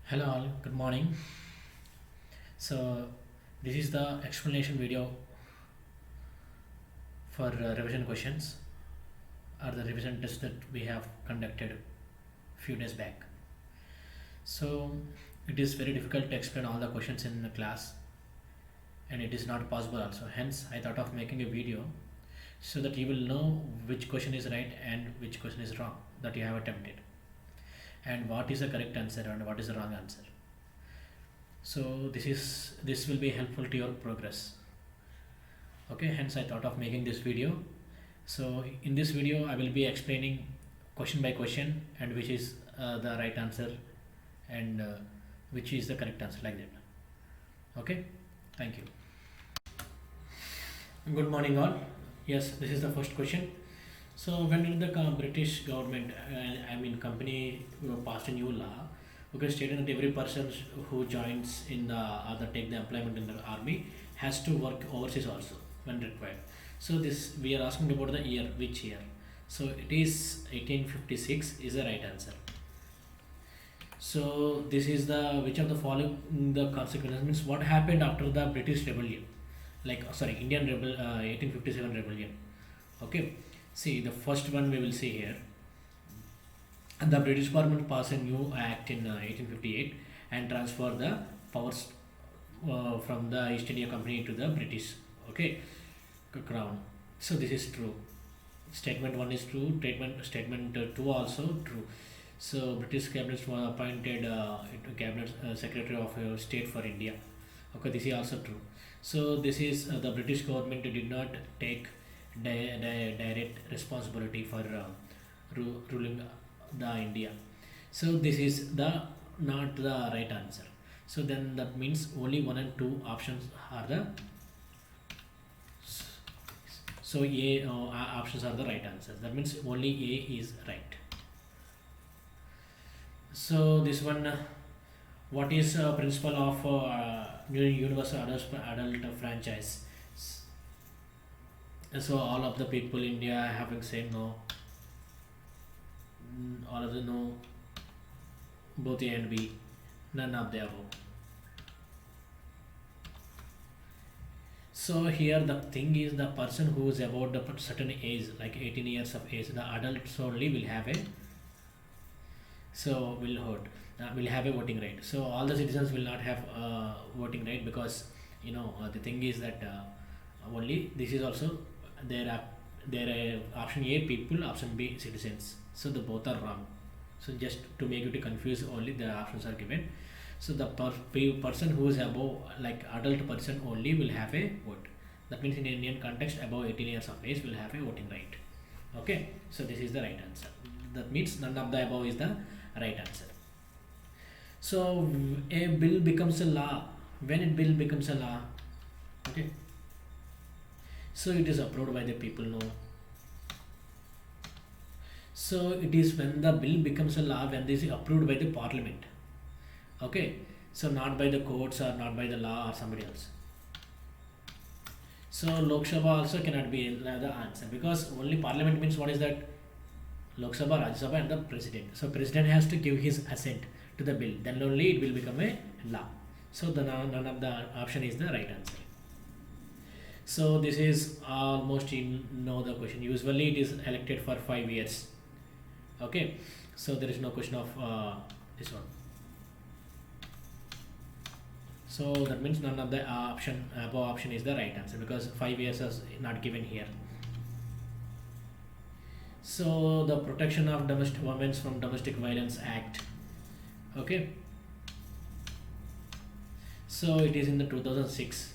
Hello all, good morning. So this is the explanation video for revision questions or the revision test that we have conducted few days back. So it is very difficult to explain all the questions in the class and it is not possible also. Hence I thought of making a video so that you will know which question is right and which question is wrong that you have attempted and what is the correct answer and what is the wrong answer. So this will be helpful to your progress. Okay, hence I thought of making this video. So in this video I will be explaining question by question and which is the right answer and which is the correct answer, like that. Okay, thank you. Good morning all. Yes, this is the first question. So when did the British government, I mean company, passed a new law, okay, stating that every person who joins in the other take the employment in the army has to work overseas also when required. So this we are asking about the year, which year? So it is 1856 is the right answer. So this is the which of the following the consequences, means what happened after the British rebellion, like sorry, Indian rebel 1857 rebellion. Okay, see the first one we will see here. The British Parliament passed a new act in 1858 and transferred the powers from the East India Company to the British, okay, crown. So this is true. Statement 1 is true. Statement 2 also true. So British cabinet was appointed cabinet secretary of state for India. Okay, this is also true. So this is the British government did not take direct responsibility for ruling the India. So this is the not the right answer. So then that means only 1 and 2 options are the, so A options are the right answers. That means only A is right. So this one, what is principle of universal adult franchise? So all of the people in India having same no, all of the no, both A and B, none of the above. So here the thing is the person who is about the certain age, like 18 years of age, the adults only will have a, so will have a voting right. So all the citizens will not have voting right, because the thing is that only this is also there are option A people, option B citizens. So the both are wrong. So just to make you to confuse, only the options are given. So the person who is above, like adult person only, will have a vote. That means in Indian context above 18 years of age will have a voting right. Okay, so this is the right answer. That means none of the above is the right answer. So a bill becomes a law. When a bill becomes a law, okay, so it is approved by the people, no. So it is when the bill becomes a law, when this is approved by the parliament. Okay, so not by the courts or not by the law or somebody else. So Lok Sabha also cannot be the answer, because only parliament means what is that? Lok Sabha, Rajya Sabha and the president. So president has to give his assent to the bill, then only it will become a law. So the none of the option is the right answer. So this is almost you know the question. Usually it is elected for 5 years. Okay, so there is no question of this one. So that means none of the above option is the right answer, because 5 years is not given here. So the Protection of Domestic Women from Domestic Violence Act. Okay. So it is in the 2006.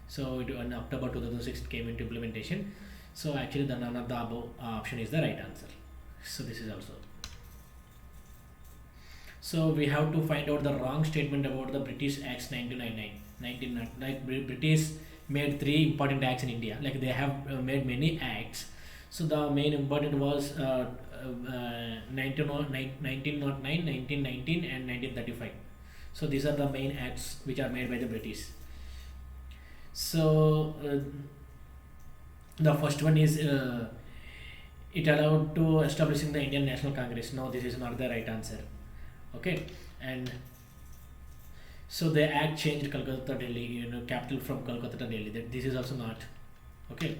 So in October 2006 it came into implementation. So actually the none of the above option is the right answer. So this is also. So we have to find out the wrong statement about the British Acts 1999. Like British made 3 important acts in India. Like they have made many acts. So the main important was 1909, 1919 and 1935. So these are the main acts which are made by the British. So the first one is it allowed to establishing the Indian National Congress. No, this is not the right answer. Okay, and So the act changed Calcutta Delhi, capital from Kolkata to Delhi. That this is also not okay.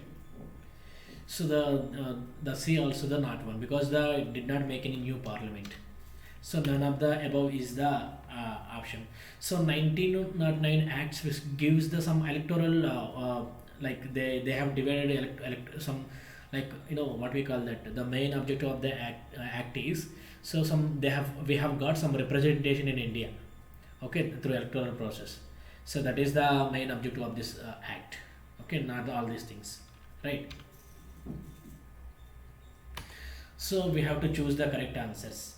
So the C also the not one, because the it did not make any new parliament. So none of the above is the option. So 1909 acts which gives the some electoral like they have divided some, like what we call that, the main objective of the act is, so some they have we have got some representation in India, okay, through electoral process. So that is the main objective of this act, okay, not all these things, right? So we have to choose the correct answers.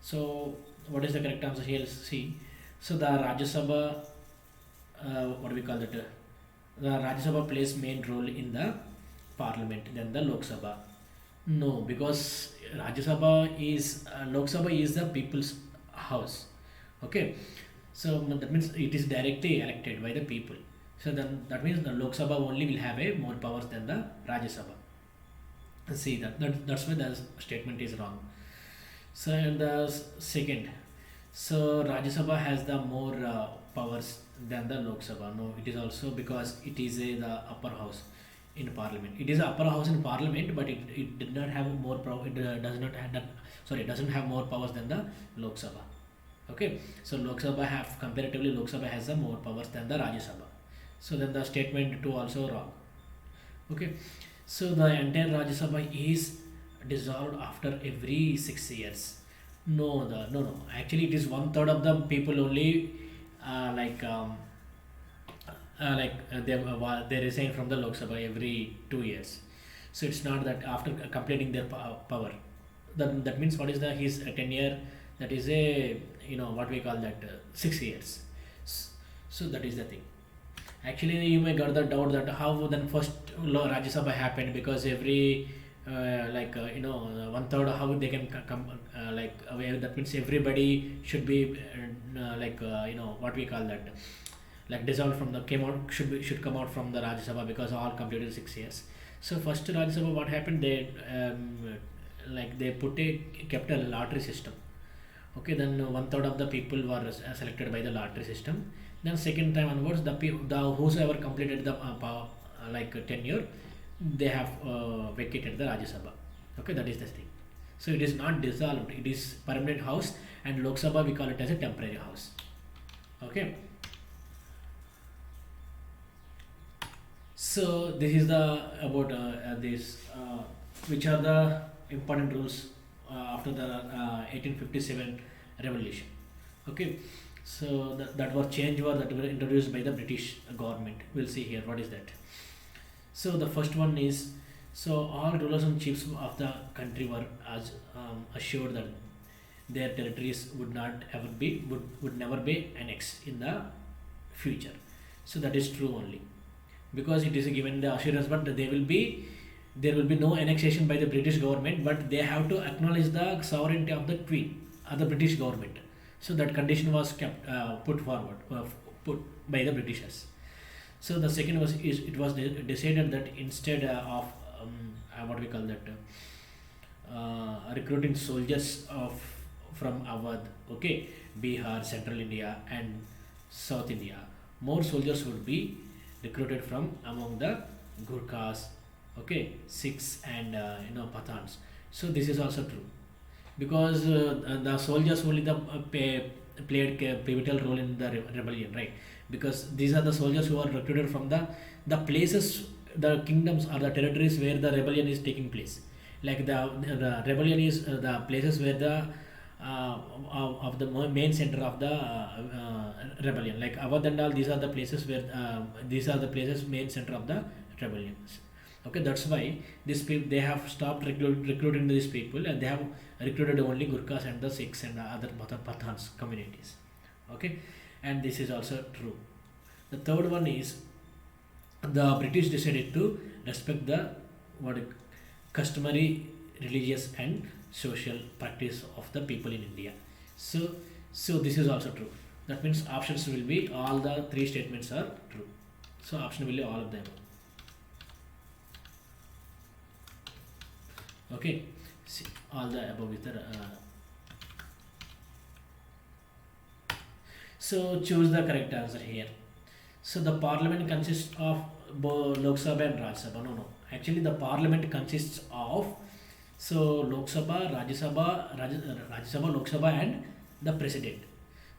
So what is the correct answer here? See, so the Rajya Sabha, what do we call that? The Rajya Sabha plays main role in the parliament than the Lok Sabha. No, because Rajya Sabha is Lok Sabha is the people's house. Okay, so that means it is directly elected by the people. So then that means the Lok Sabha only will have a more powers than the Rajya Sabha. See that's why the statement is wrong. So and the second, so Rajya Sabha has the more powers than the Lok Sabha. No, it is also because it is the upper house in parliament. It is the upper house in parliament, but it did not have more power. It does not have that. Sorry, it doesn't have more powers than the Lok Sabha. Okay, so Lok Sabha have comparatively Lok Sabha has the more powers than the Rajya Sabha. So then the statement 2 also wrong. Okay, so the entire Rajya Sabha is dissolved after every 6 years. No, no. Actually, it is one third of the people only. Like they resign from the Lok Sabha every 2 years. So it's not that after completing their power. That means what is the his tenure? That is a what we call that 6 years. So that is the thing. Actually, you may got the doubt that how then first Rajya Sabha happened, because every one third how they can come that means everybody should be what we call that, like dissolved from the came out should come out from the Rajya Sabha, because all completed 6 years. So first Rajya Sabha what happened, they they kept a lottery system. Okay, then one third of the people were selected by the lottery system. Then second time onwards, the whosoever completed the tenure, they have vacated the Rajya Sabha. Okay, that is the thing. So it is not dissolved; it is permanent house, and Lok Sabha we call it as a temporary house. Okay. So this is the about this which are the important rules after the 1857 revolution. Okay, so that was change that were introduced by the British government. We'll see here what is that. So the first one is, so all rulers and chiefs of the country were assured that their territories would not ever be would never be annexed in the future. So that is true only, because it is given the assurance, but there will be no annexation by the British government, but they have to acknowledge the sovereignty of the Queen or the British government. So that condition was kept put by the Britishers. So the second was it was decided that instead of what we call that recruiting soldiers from Awadh, okay, Bihar, Central India, and South India, more soldiers would be recruited from among the Gurkhas, okay, Sikhs, and Pathans. So this is also true, because the soldiers only played a pivotal role in the rebellion, right? Because these are the soldiers who are recruited from the places, the kingdoms or the territories where the rebellion is taking place. Like the rebellion is the places where the of the main center of the rebellion, like Awadh and all. These are the places where these are the places main center of the rebellions. Okay, that's why these people, they have stopped recruiting these people, and they have recruited only Gurkhas and the Sikhs and the other Pathans communities. Okay, and this is also true. The third one is, the British decided to respect the what customary, religious, and social practice of the people in India. So this is also true. That means options will be all the three statements are true. So option will be all of them. Okay, see, all the above is the So choose the correct answer here. So the parliament consists of Lok Sabha and Rajya Sabha. No, no. Actually, the parliament consists of Lok Sabha, Rajya Sabha, Lok Sabha, and the president.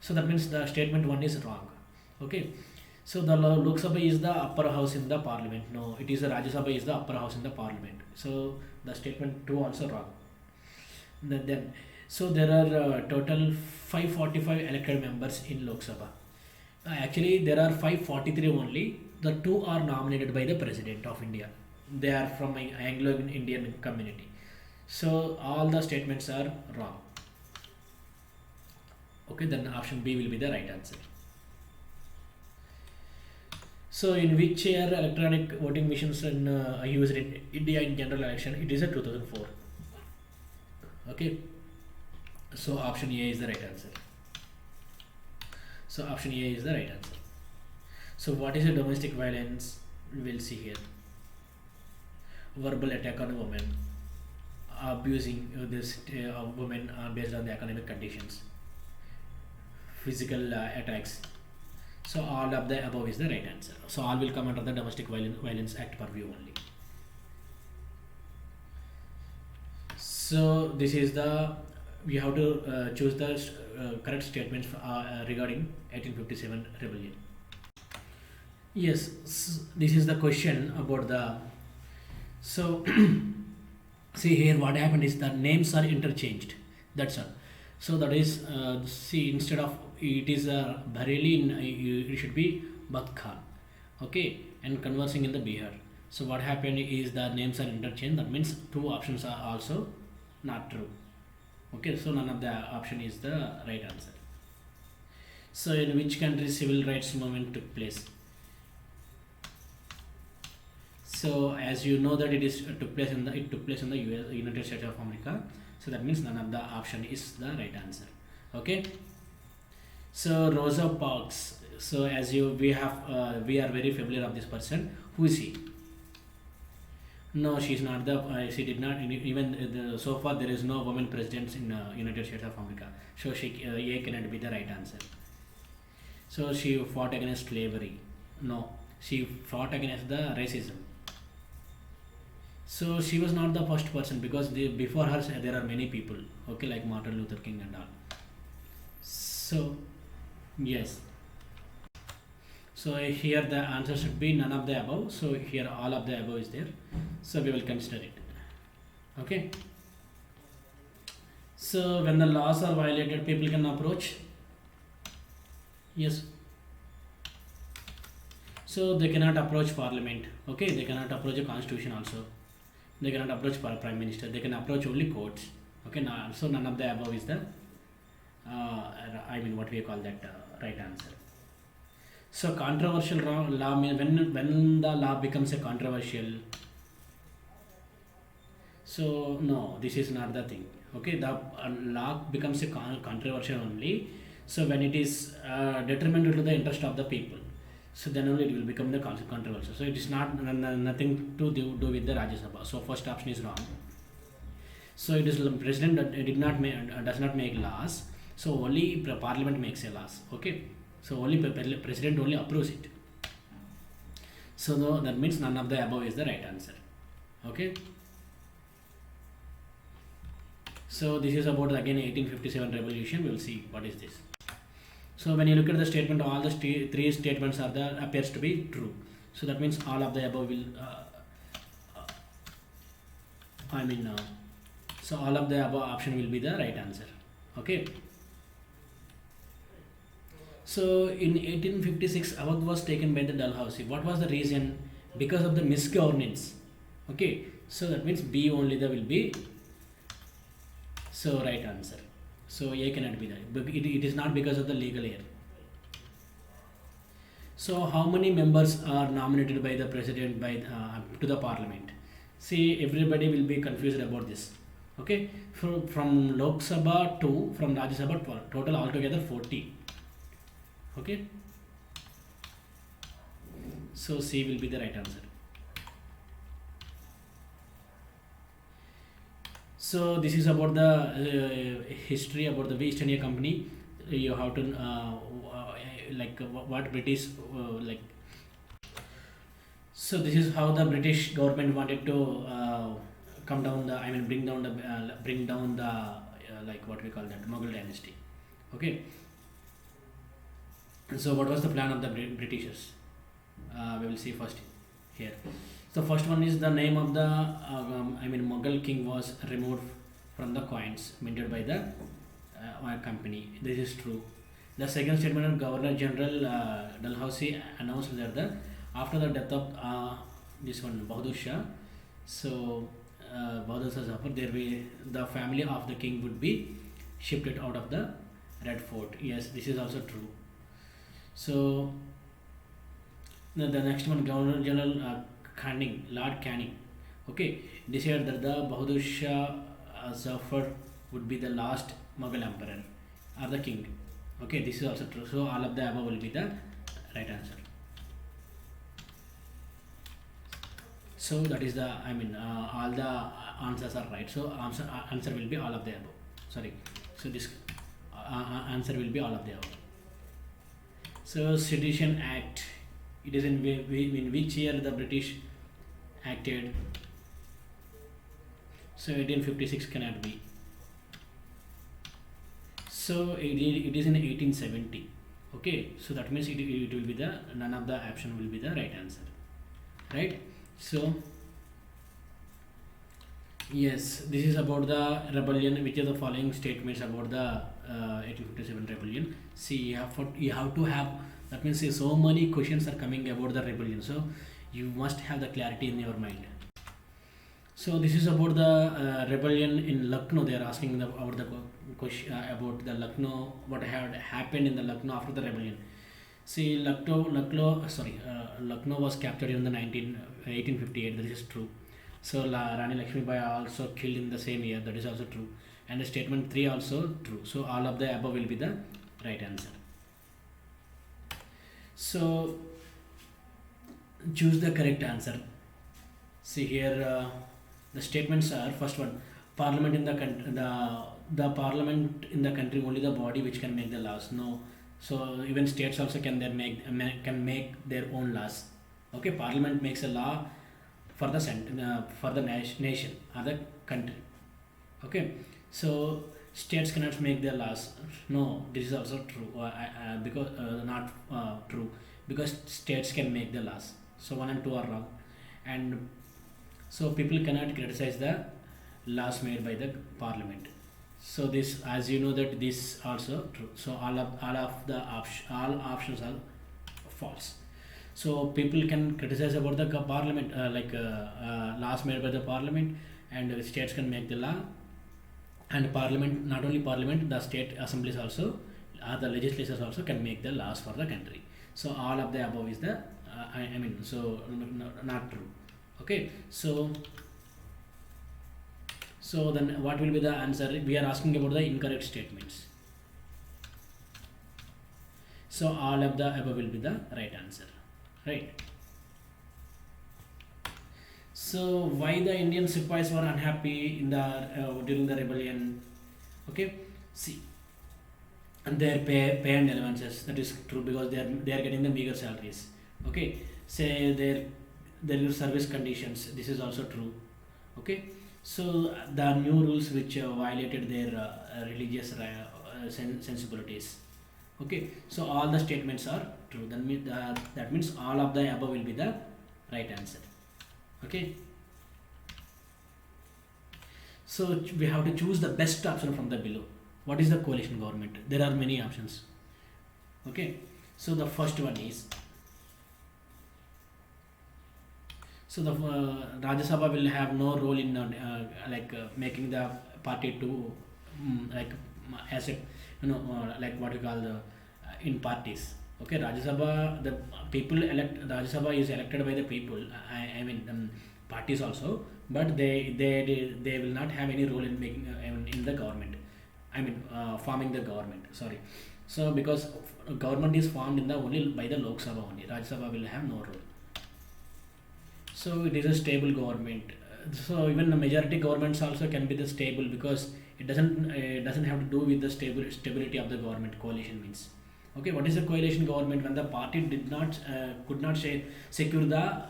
So that means the statement one is wrong. Okay. So the Lok Sabha is the upper house in the parliament. No, it is the Rajya Sabha is the upper house in the parliament. So the statement two also wrong. Then so there are total 545 elected members in Lok Sabha. Actually, there are 543 only. The two are nominated by the President of India. They are from Anglo-Indian community. So all the statements are wrong. Okay, then option B will be the right answer. So in which year electronic voting machines are used in India in general election? It is a 2004. Okay. So option A is the right answer. So option A is the right answer. So what is a domestic violence? We'll see here. Verbal attack on a woman, abusing this woman based on the economic conditions, physical attacks. So all of the above is the right answer. So all will come under the Domestic Violence Act purview only. So this is the we have to choose the correct statements regarding 1857 rebellion. Yes, this is the question about the so see here what happened is the names are interchanged. That's all. So that is see instead of it is Bareilly, it should be Bath Khan. Okay, and conversing in the Bihar. So what happened is the names are interchanged. That means two options are also not true. Okay, so none of the option is the right answer. So in which country civil rights movement took place? So as you know that it took place in the US, United States of America. So that means none of the option is the right answer. Okay. So Rosa Parks. So as we are very familiar of this person. Who is he? No, she is not the. She did not even so far there is no woman president in United States of America. So A cannot be the right answer. So she fought against slavery. No, she fought against the racism. So she was not the first person because before her there are many people. Okay, like Martin Luther King and all. So yes. So here the answer should be none of the above. So here all of the above is there. So we will consider it. Okay. So when the laws are violated, people can approach. Yes. So they cannot approach parliament. Okay, they cannot approach a constitution also. They cannot approach prime minister. They can approach only courts. Okay, so none of the above is the what we call that right answer. So controversial law means when the law becomes a controversial. So no, this is not the thing. Okay, the law becomes a controversial only. So when it is detrimental to the interest of the people, so then only it will become the controversial. So it is not nothing to do with the Rajya Sabha. So first option is wrong. So it is the president does not make laws. So only parliament makes a laws. Okay. So only president only approves it. So that means none of the above is the right answer. Okay. So this is about again 1857 revolution. We will see what is this. So when you look at the statement, all the three statements are appears to be true. So that means all of the above will. So all of the above option will be the right answer. Okay. So in 1856, Awadh was taken by the Dalhousie. What was the reason? Because of the misgovernance. Okay. So that means B only there will be. So right answer. So A cannot be that. But it is not because of the legal error. So how many members are nominated by the president to the parliament? See, everybody will be confused about this. Okay. From Lok Sabha to from Rajya Sabha total altogether 40. Okay. So C will be the right answer. So this is about the history about the East India Company. you have to what British like. So this is how the British government wanted to come down the, I mean, bring down the like what we call that Mughal dynasty. Okay. So what was the plan of the Britishers? We will see first here. So first one is the name of the I mean Mughal king was removed from the coins minted by the company. This is true. The second statement of Governor General Dalhousie announced that after the death of this one Bahadur Shah, so Bahadur Shah Zafar, the family of the king would be shifted out of the Red Fort. Yes, this is also true. So the next one, Governor General Lord Canning, okay, decided that the Bahadur Shah Zafar would be the last Mughal emperor or the king. Okay, this is also true. So all of the above will be the right answer. So that is the, I mean, all the answers are right. So answer will be all of the above. Sorry. So this answer will be all of the above. So Sedition Act. It is in which year the British acted? So 1856 cannot be. So it is in 1870. Okay. So that means it will be the, none of the option will be the right answer. Right. So yes, this is about the rebellion. Which are the following statements about the 1857 rebellion? See, you have to have, that means so many questions are coming about the rebellion. So you must have the clarity in your mind. So this is about the rebellion in Lucknow. They are asking about the question about the Lucknow. What had happened in the Lucknow after the rebellion? See, Lucknow was captured in the 1858. That is true. So Rani Lakshmi Bai also killed in the same year. That is also true. And the statement 3 also true. So all of the above will be the right answer. So choose the correct answer. See here, the statements are, first one, parliament in the country, the parliament in the country only the body which can make the laws. No. So even states also can make their own laws. Okay, parliament makes a law for the nation or the country. Okay, so states cannot make their laws. No, this is also true. Because not true, because states can make the laws. So 1 and 2 are wrong, and so people cannot criticize the laws made by the parliament. So this, as you know, that this also true. So all options are false. So people can criticize about the parliament, laws made by the parliament, and the states can make the law. And parliament, not only parliament, the state assemblies also, the legislatures also can make the laws for the country. So all of the above is the, not true. Okay, so then what will be the answer? We are asking about the incorrect statements. So all of the above will be the right answer, right? So why the Indian Sepoys were unhappy in the during the rebellion? Okay, see, and their pay and allowances, that is true, because they are getting the meager salaries. Okay, say their service conditions, this is also true. Okay, so the new rules which violated their religious sensibilities. Okay, so all the statements are true. That means all of the above will be the right answer. Okay, so we have to choose the best option from the below. What is the coalition government? There are many options. Okay, so the first one is, so the Rajya Sabha will have no role in making the party to as a like what you call the in parties. Okay, Rajya Sabha, the people elect, Rajya Sabha is elected by the people. Parties also, but they will not have any role in making in the government. Forming the government. Sorry. So because government is formed in the only by the Lok Sabha only, Rajya Sabha will have no role. So it is a stable government. So even the majority governments also can be the stable, because It doesn't have to do with the stability of the government. Coalition means, okay, what is a coalition government? When the party did not could not secure the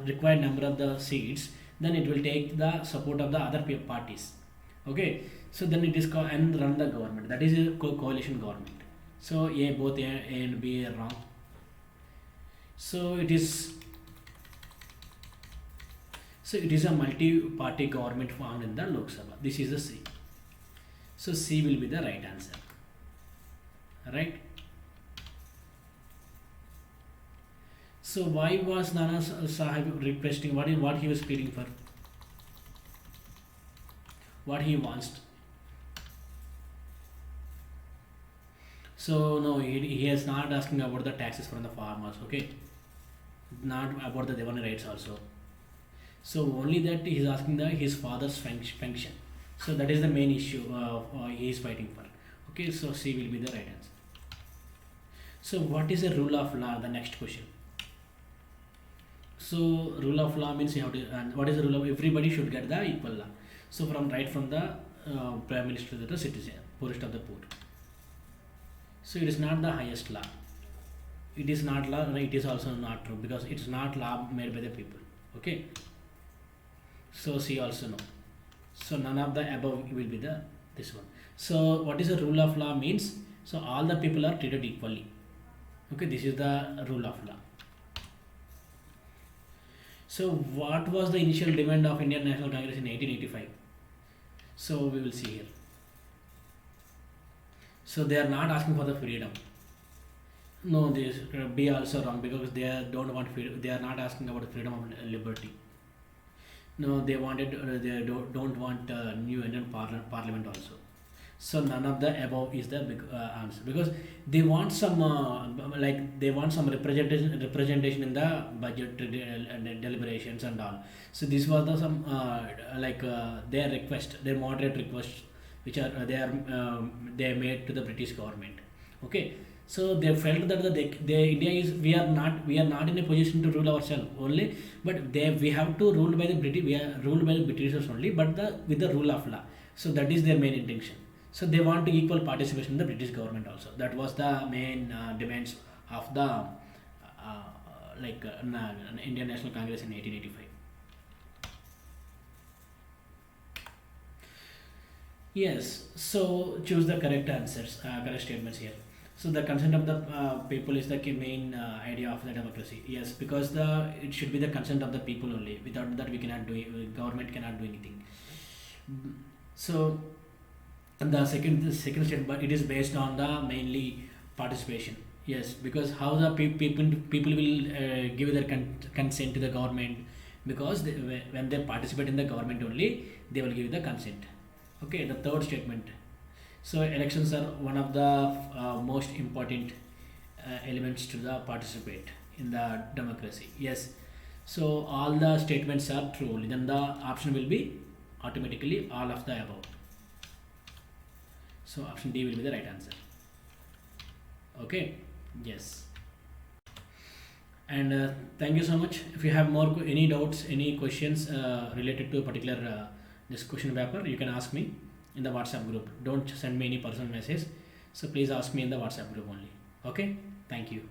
required number of the seats, then it will take the support of the other parties. Okay, so then it is and run the government. That is a coalition government. So both A and B are wrong. So it is a multi-party government formed in the Lok Sabha. This is the C. So C will be the right answer. Right? So why was Nana Sahib requesting? What he was pleading for? What he wants? So no, he is not asking about the taxes from the farmers. Okay, not about the Devani rights also. So only that he is asking his father's pension. So that is the main issue he is fighting for. Okay, so C will be the right answer. So what is a rule of law? The next question. So rule of law means you have to, and what is the rule of, everybody should get the equal law. So from the prime minister to the citizen, poorest of the poor. So it is not the highest law. It is not law. It is also not true because it is not law made by the people. Okay. So C also no. So none of the above will be this one. So what is the rule of law means? So all the people are treated equally. Okay, this is the rule of law. So what was the initial demand of Indian National Congress in 1885? So we will see here. So they are not asking for the freedom. No, this B also wrong because don't want freedom. They are not asking about freedom of liberty. No, they wanted. They don't want new Indian Parliament also. So none of the above is the big answer because they want some representation in the budget deliberations and all. So this was the some their request, their moderate request, which are they made to the British government. Okay, so they felt that India is we are not in a position to rule ourselves only, but we have to rule by the British. We are ruled by the Britishers only, but with the rule of law. So that is their main intention. So they want equal participation in the British government also. That was the main demands of the Indian National Congress in 1885. Yes, so choose the correct answers, correct statements here. So the consent of the people is the main idea of the democracy. Yes, because it should be the consent of the people only. Without that, we cannot do government cannot do anything. So the second statement, but it is based on the mainly participation. Yes, because how the people will give their consent to the government, because when they participate in the government only, they will give the consent. Okay, the third statement. So elections are one of the most important elements to the participate in the democracy. Yes, so all the statements are true. Then the option will be automatically all of the above. So option D will be the right answer. Okay, yes. And thank you so much. If you have any doubts, any questions related to a particular this question paper, you can ask me in the WhatsApp group. Don't send me any personal message. So please ask me in the WhatsApp group only. Okay, thank you.